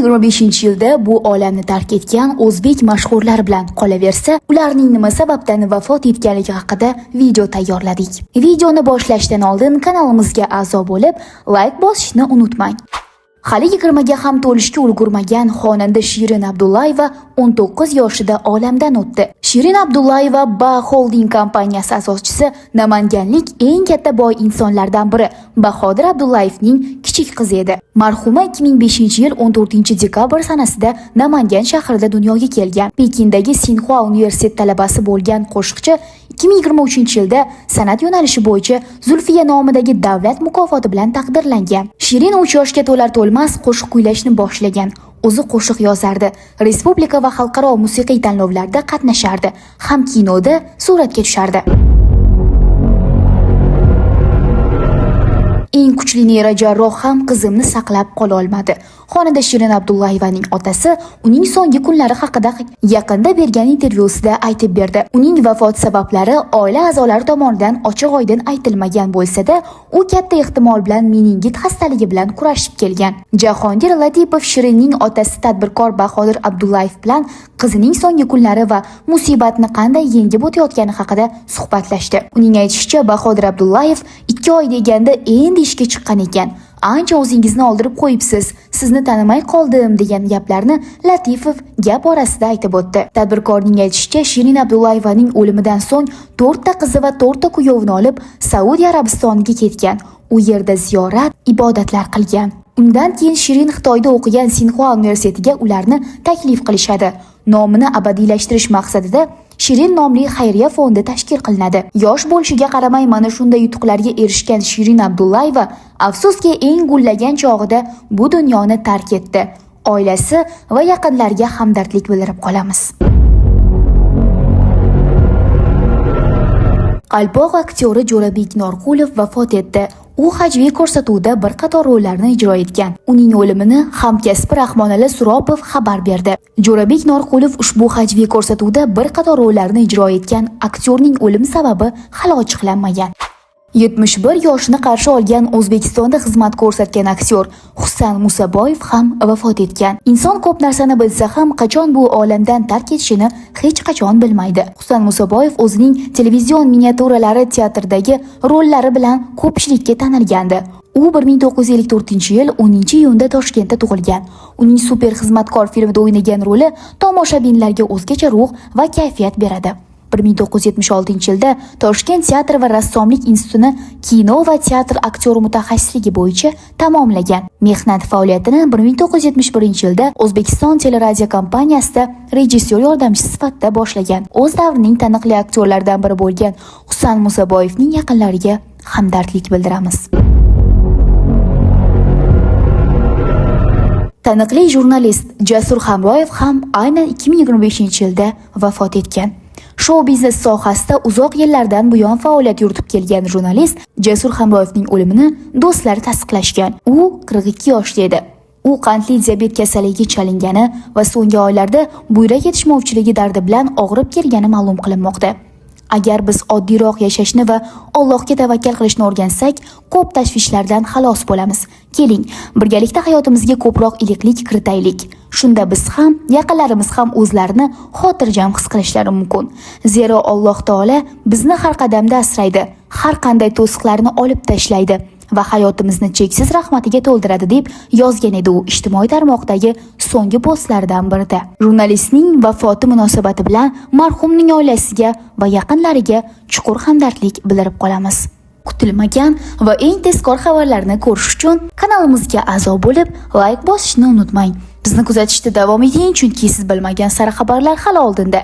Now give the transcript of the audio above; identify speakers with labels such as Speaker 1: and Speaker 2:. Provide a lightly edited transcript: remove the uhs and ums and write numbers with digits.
Speaker 1: 2025-yilda bu olamni tark etgan o'zbek mashhurlar bilan qolaversa, ularning nima sababdan vafot etganligi haqida video tayyorladik. Videoni boshlashdan oldin kanalimizga a'zo bo'lib, like bosishni unutmang. Hali 20 ga ham to'lishga ulgurmagan xonanda Shirin Abdullayeva 19 yoshida olamdan o'tdi. Shirin Abdullayeva Ba Holding kompaniyasi asoschisi, namanganlik eng katta boy insonlardan biri Bahodir Abdullayevning kichik qizi edi. Marhuma 2005-yil 14-dekabr sanasida Namangan shahrida dunyoga kelgan. Pekindagi Sinxua universitet talabasi bo'lgan qo'shiqchi 2023-yilda san'at yo'nalishi bo'yicha Zulfiya nomidagi davlat mukofoti bilan taqdirlangan. Shirin 3 yoshga to'lar-to'lmas qo'shiq kuylashni boshlagan. O'zi qo'shiq yozardi, respublika va xalqaro musiqiy tanlovlarda qatnashardi, ham kinoda suratga tushardi. Eng kuchli neyrojarroh ham qizimni saqlab qola olmadi. Xonanda Shirin Abdullayevaning otasi uning so'nggi kunlari haqida yaqinda bergan intervyusida aytib berdi. Uning vafot sabablari oila a'zolari tomonidan ochiq-oydin aytilmagan bo'lsa-da, u katta ehtimol bilan meningit xastaligi bilan kurashib kelgan. Jahongir Latipov Shirinning otasi tadbirkor Bahodir Abdullayev bilan qizining so'nggi kunlari va musibatni qanday yengib o'tayotgani haqida suhbatlashdi. Uning aytishicha, Bahodir Abdullayev 2 oy deganda endi ishga chiqqan ekan. Ancha o'zingizni oldirib qo'yibsiz, sizni tanimay qoldim degan gaplarni Latifov gap orasida aytib o'tdi. Tadbirkorning aytishicha, Shirin Abdullayevaning o'limidan so'ng 4 ta qizi va 4 ta kuyovini olib Saudiya Arabistoniga ketgan. U yerda ziyorat, ibodatlar qilgan. Undan keyin Shirin Xitoyda o'qigan Sinxua universitetiga ularni taklif qilishadi. Nomini abadiylashtirish maqsadida Shirin nomli xayriya fondi tashkil qilinadi. Yosh bo'lishiga qaramay mana shunday yutuqlarga erishgan Shirin Abdullayeva afsuski eng gullagan chog'ida bu dunyoni tark etdi. Oilasi va yaqinlariga hamdardlik bildirib qolamiz. Qalpoq aktyori Jo'rabek Norqulov vafot etdi. U hajviy ko'rsatuvda bir qator rollarni ijro etgan. Uning o'limini hamkasbi Rahmonali Suropov xabar berdi. Jo'rabek Norqulov ushbu hajviy ko'rsatuvda bir qator rollarni ijro etgan aktyorning o'lim sababi hali ochiqlanmagan. 71 yoshini qarshi olgan O'zbekistonda xizmat ko'rsatgan aktyor Husan Musaboyev ham vafot etgan. Inson ko'p narsani bilsa ham qachon bu olamdan tark etishini hech qachon bilmaydi. Husan Musaboyev o'zining televizion miniatyuralari teatrdagi rollari bilan ko'pchilikka tanilgandi. U 1954-yil 10-iyunda Toshkentda tug'ilgan. Uning super xizmatkor filmida o'ynagan roli tomoshabinlarga o'zgacha ruh va kayfiyat beradi. 1976-yilda Toshkent teatr va rassomlik institutini kino va teatr aktyori mutaxassisligi bo'yicha tamomlagan. Mehnat faoliyatini 1971-yilda O'zbekiston teleradio kompaniyasida rejissyor yordamchisi sifatida boshlagan. O'z davrining taniqli aktyorlaridan biri bo'lgan Husan Musaboyevning yaqinlariga hamdardlik bildiramiz. Taniqli jurnalist Jasur Hamroyev ham aynan 2025-yilda vafot etgan. Shou biznes sohasida uzoq yillardan buyon faoliyat yuritib kelgan jurnalist Jasur Hamroyevning o'limini do'stlari tasdiqlashgan. U 42 yoshda edi. U qandli diabet kasalligiga chalingani va so'nggi oylarda buyrak yetishmovchiligi dardi bilan og'rib kelgani ma'lum qilinmoqda. Agar biz oddiyroq yashashni va Allohga tavakkal qilishni o'rgansak, ko'p tashvishlardan xalos bo'lamiz. Keling, birgalikda hayotimizga ko'proq iliqlik kiritaylik. Shunda biz ham, yaqinlarimiz ham o'zlarini xotirjam his qilishlari mumkin. Zero Alloh taolo bizni har qadamda asraydi, har qanday to'siqlarni olib tashlaydi va hayotimizni cheksiz rahmatiga to'ldiradi deb yozgan edi u ijtimoiy tarmoqdagi so'nggi postlardan birida. Jurnalistning vafoti munosabati bilan marhumning oilasiga va yaqinlariga chuqur hamdardlik bildirib qolamiz. Kutilmagan va eng tezkor xabarlarni ko'rish uchun kanalimizga a'zo bo'lib, like bosishni unutmang. Bizni kuzatishda davom eting, chunki siz bilmagan sara xabarlar hali oldinda.